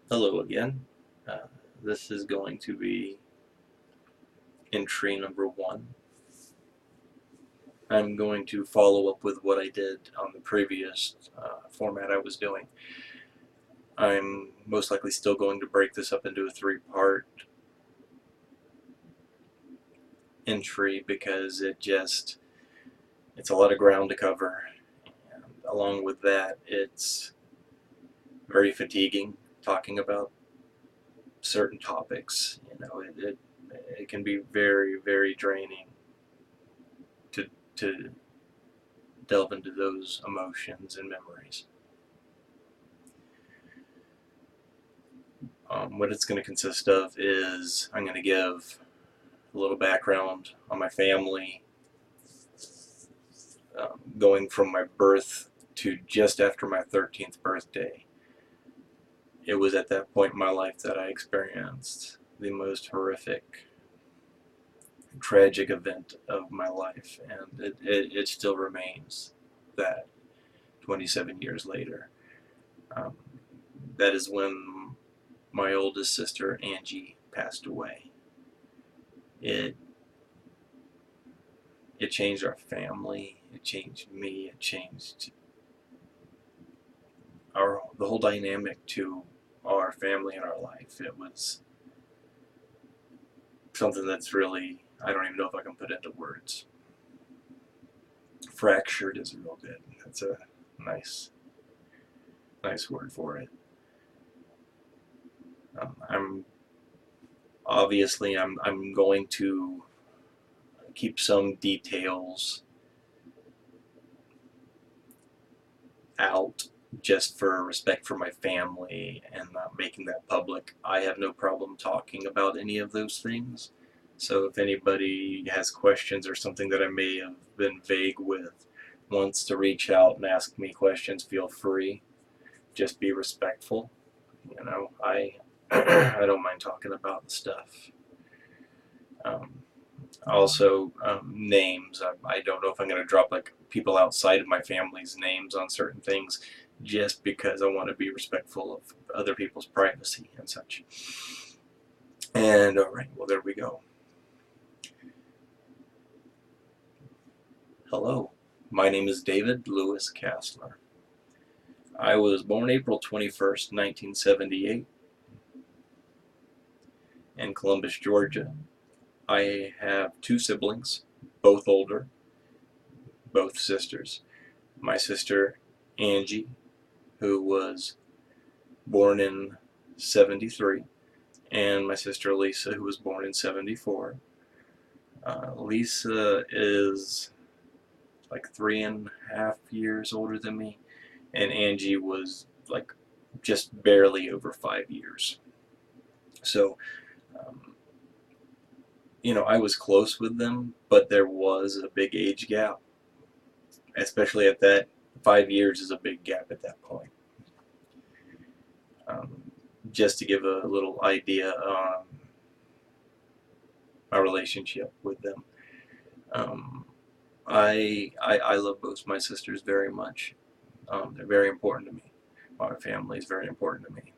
Hello again. This is going to be entry number 1. I'm going to follow up with what I did on the previous format I was doing. I'm most likely still going to break this up into a 3-part entry because it's a lot of ground to cover. And along with that, it's very fatiguing talking about certain topics. It can be very, very draining to to delve into those emotions and memories. What it's going to consist of is I'm going to give a little background on my family, going from my birth to just after my 13th birthday. It was at that point in my life that I experienced the most horrific, tragic event of my life, and it still remains that 27 years later. Um, that is when my oldest sister, Angei, passed away. It it changed our family. It changed me. It changed the whole dynamic to our family and our life. It was something that's really, I don't even know if I can put into words. Fractured is real good. That's a nice nice word for it. I'm obviously I'm going to keep some details out just for respect for my family and not making that public. I have no problem talking about any of those things. So if anybody has questions or something that I may have been vague with, wants to reach out and ask me questions, feel free. Just be respectful. I I don't mind talking about the stuff. Um, Also, names. I don't know if I'm going to drop like people outside of my family's names on certain things, just because I want to be respectful of other people's privacy and such. And all right, well, there we go. Hello, my name is David Lewis Kastler. I was born April 21st, 1978, in Columbus, Georgia. I have 2 siblings, both older, both sisters. My sister, Angei, who was born in 73, and my sister Lisa, who was born in 74. Lisa is like 3.5 years older than me, and Angei was like just barely over 5 years. So, um, I was close with them, but there was a big age gap, especially at that. 5 years is a big gap at that point. Um, just to give a little idea on my relationship with them. Um, I love both my sisters very much. They're very important to me. My family is very important to me.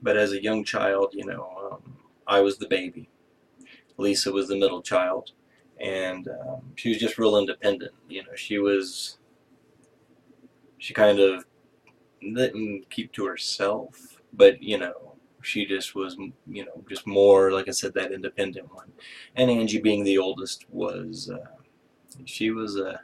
But as a young child, I was the baby. Lisa was the middle child, and she was just real independent. She kind of didn't keep to herself, but she just was, just more, like I said, that independent one. And Angei, being the oldest, she was a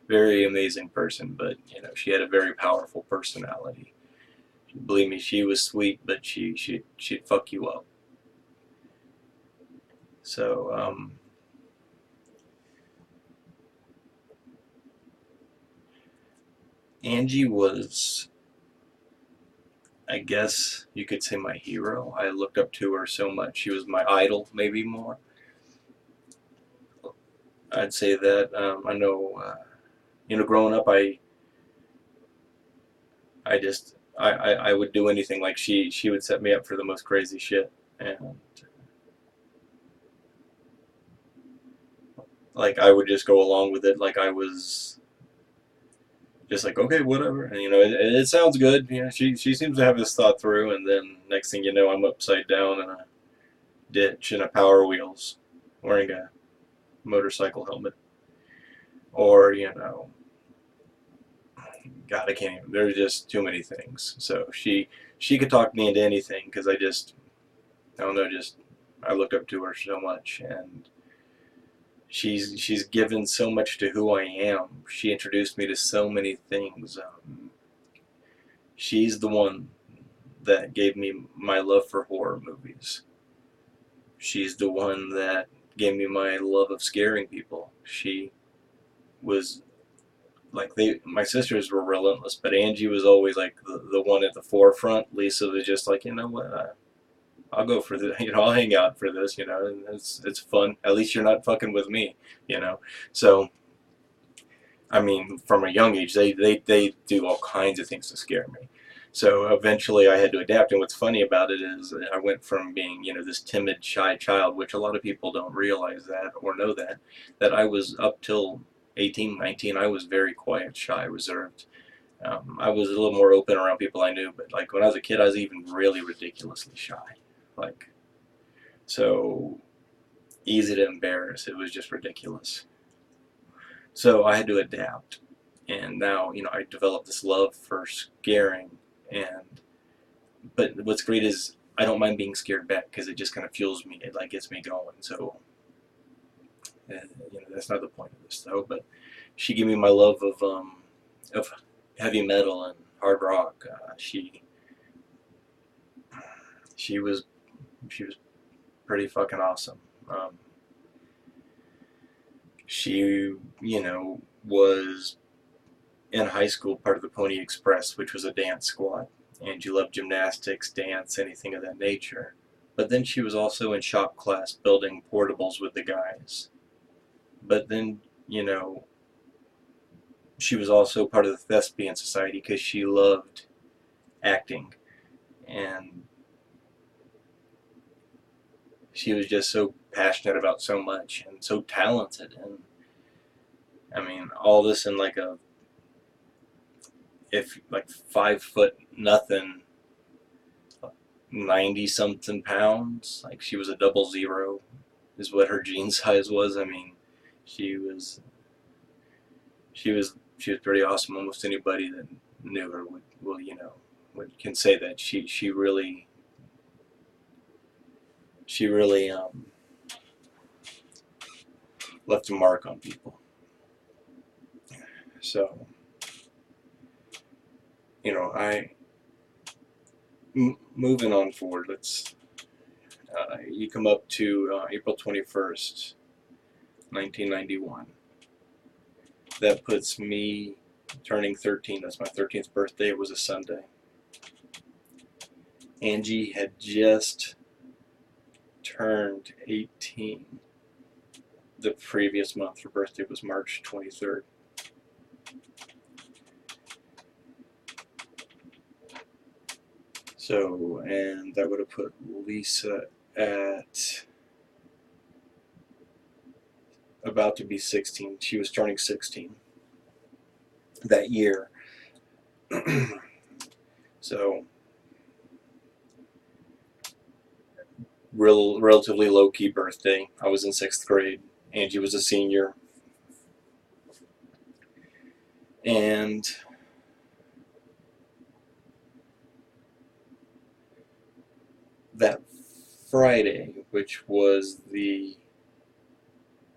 very amazing person, but she had a very powerful personality. Believe me, she was sweet, but she'd fuck you up. So Angei was, I guess you could say, my hero. I looked up to her so much. She was my idol, maybe more. I'd say that. I know, growing up, I would do anything. Like she would set me up for the most crazy shit, and like I would just go along with it. Like I was just like, okay, whatever. And it sounds good. She seems to have this thought through, and then next thing you know, I'm upside down in a ditch in a Power Wheels, wearing a motorcycle helmet, or God, I can't even. There's just too many things. So she could talk me into anything because I don't know, just I look up to her so much, and she's given so much to who I am. She introduced me to so many things. She's the one that gave me my love for horror movies. She's the one that gave me my love of scaring people. She was like my sisters were relentless, but Angie was always like the one at the forefront. Lisa was just like, you know what, I'll go for the, I'll hang out for this, and it's fun. At least you're not fucking with me, you know. So I mean, from a young age, they do all kinds of things to scare me. So eventually I had to adapt. And what's funny about it is I went from being, this timid, shy child, which a lot of people don't realize that or know that I was up till 18, 19, I was very quiet, shy, reserved. I was a little more open around people I knew, but like when I was a kid, I was even really ridiculously shy. Like, so easy to embarrass. It was just ridiculous. So I had to adapt. And now, I developed this love for scaring. And but what's great is I don't mind being scared back because it just kind of fuels me. It like gets me going. So that's not the point of this though. But she gave me my love of heavy metal and hard rock. She was she was pretty fucking awesome. She was in high school part of the Pony Express, which was a dance squad, and she loved gymnastics, dance, anything of that nature. But then she was also in shop class building portables with the guys. But then, she was also part of the Thespian Society because she loved acting. And she was just so passionate about so much and so talented. And I mean, all this in if like 5 foot nothing, 90 something pounds. Like she was a 00, is what her jean size was. I mean, she was she was pretty awesome. Almost anybody that knew her can say that she really left a mark on people. So I moving on forward. Let's you come up to April 21st, 1991. That puts me turning 13. That's my 13th birthday. It was a Sunday. Angei had just turned 18 the previous month. Her birthday was March 23rd. So, and that would have put Lisa at about to be 16. She was turning 16 that year. So, relatively low-key birthday. I was in 6th grade. Angei was a senior. And that Friday, which was the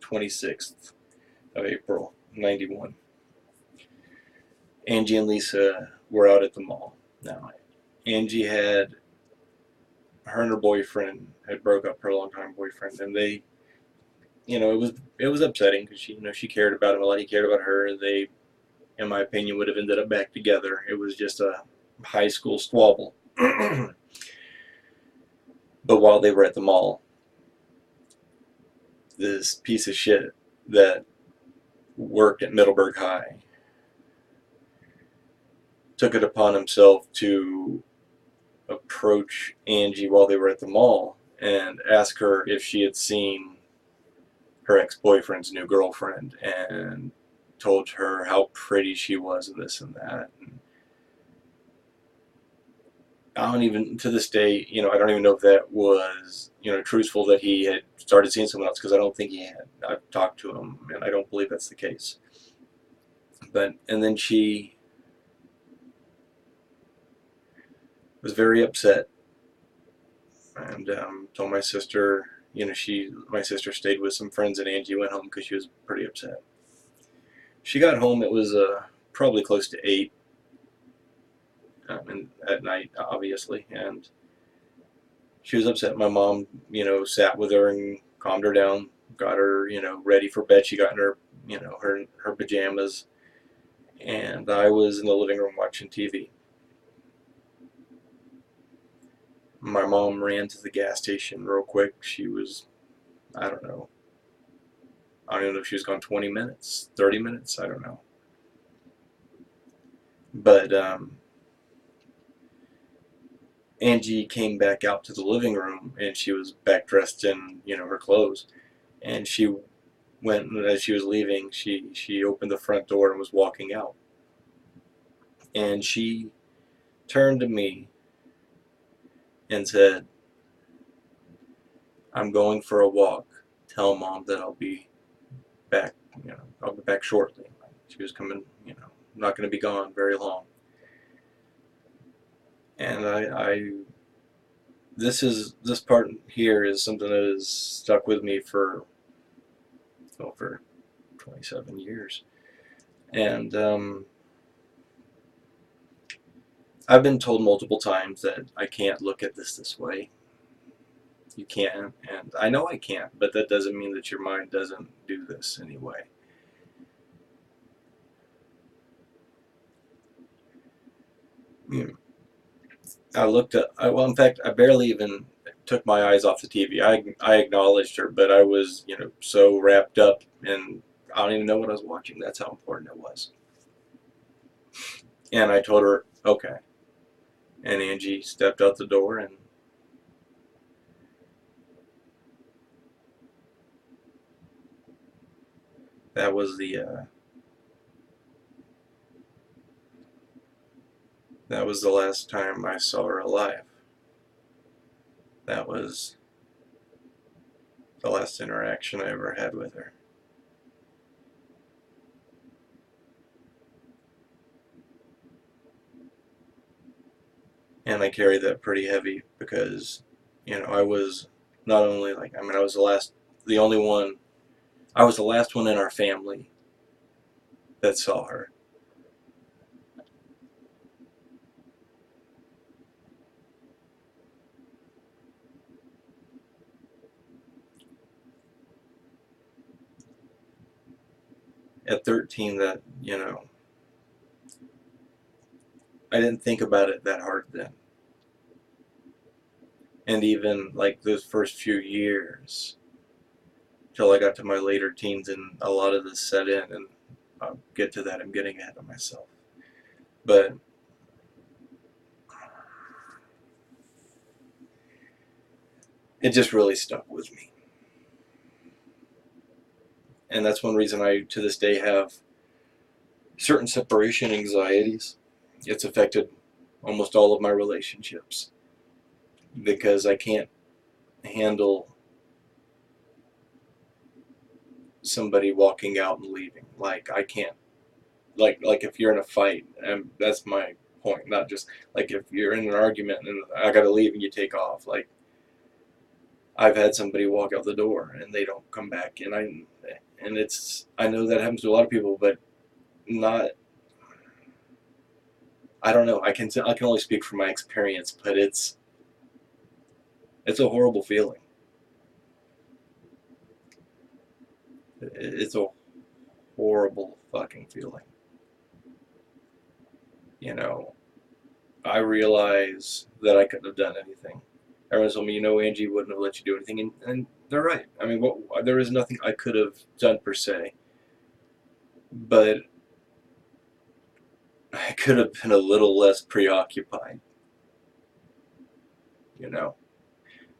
26th of April, 91, Angei and Lisa were out at the mall. Now, Angei her and her boyfriend had broke up, her longtime boyfriend, and they, it was upsetting because she cared about him a lot. He cared about her. They, in my opinion, would have ended up back together. It was just a high school squabble. But while they were at the mall, this piece of shit that worked at Middleburg High took it upon himself to approach Angei while they were at the mall and ask her if she had seen her ex-boyfriend's new girlfriend, and told her how pretty she was and this and that. And I don't even, to this day, I don't even know if that was, truthful that he had started seeing someone else, because I don't think he had. I've talked to him, and I don't believe that's the case. And then she was very upset, and told my sister, my sister stayed with some friends, and Angie went home because she was pretty upset. She got home, it was probably close to 8, and at night, obviously, and she was upset. My mom, sat with her and calmed her down, got her, ready for bed. She got in her, her pajamas, and I was in the living room watching TV. My mom ran to the gas station real quick. She was, I don't know, I don't even know if she was gone 20 minutes, 30 minutes, I don't know. But Angie came back out to the living room, and she was back dressed in, her clothes. And she went, as she was leaving, she opened the front door and was walking out. And she turned to me and said, "I'm going for a walk. Tell Mom that I'll be back, I'll be back shortly." She was coming, not going to be gone very long. And this part here is something that has stuck with me for 27 years. And I've been told multiple times that I can't look at this way. You can't, and I know I can't, but that doesn't mean that your mind doesn't do this anyway. I looked at, well, in fact, I barely even took my eyes off the TV. I acknowledged her, but I was, so wrapped up, and I don't even know what I was watching. That's how important it was. And I told her, okay. And Angie stepped out the door, and that was the last time I saw her alive. That was the last interaction I ever had with her. And I carry that pretty heavy because, I was not only I was the only one, I was the last one in our family that saw her. At 13, that, I didn't think about it that hard then. And even those first few years, till I got to my later teens and a lot of this set in, and I'll get to that. I'm getting ahead of myself. But it just really stuck with me. And that's one reason I, to this day, have certain separation anxieties. It's affected almost all of my relationships because I can't handle somebody walking out and leaving. I can't, if you're in a fight, and that's my point, not just if you're in an argument and I gotta leave and you take off. I've had somebody walk out the door and they don't come back, and I know that happens to a lot of people, but not, I don't know. I can only speak from my experience, but it's a horrible feeling. It's a horrible fucking feeling. I realize that I couldn't have done anything. Everyone told me, Angie wouldn't have let you do anything, and they're right. I mean, there is nothing I could have done per se, but I could have been a little less preoccupied,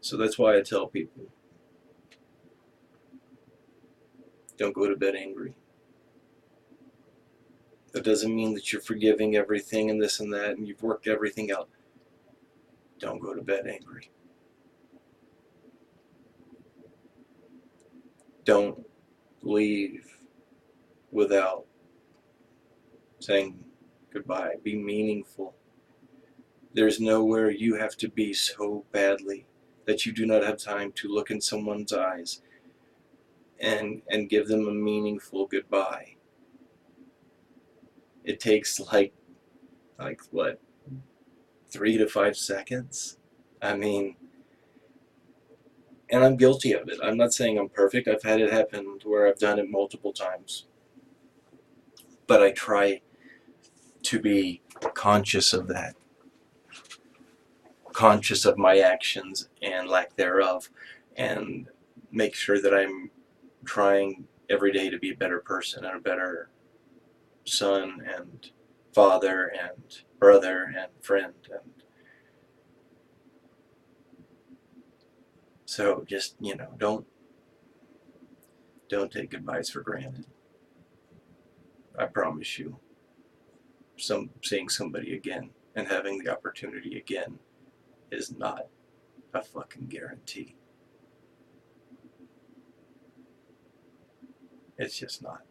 So that's why I tell people, don't go to bed angry. That doesn't mean that you're forgiving everything and this and that and you've worked everything out. Don't go to bed angry. Don't leave without saying goodbye. Be meaningful. There's nowhere you have to be so badly that you do not have time to look in someone's eyes and give them a meaningful goodbye. It takes like what, 3 to 5 seconds? I mean, and I'm guilty of it. I'm not saying I'm perfect. I've had it happen where I've done it multiple times. But I try to be conscious of that, conscious of my actions and lack thereof, and make sure that I'm trying every day to be a better person and a better son and father and brother and friend. And so just, don't take goodbyes for granted. I promise you, seeing somebody again and having the opportunity again is not a fucking guarantee. It's just not.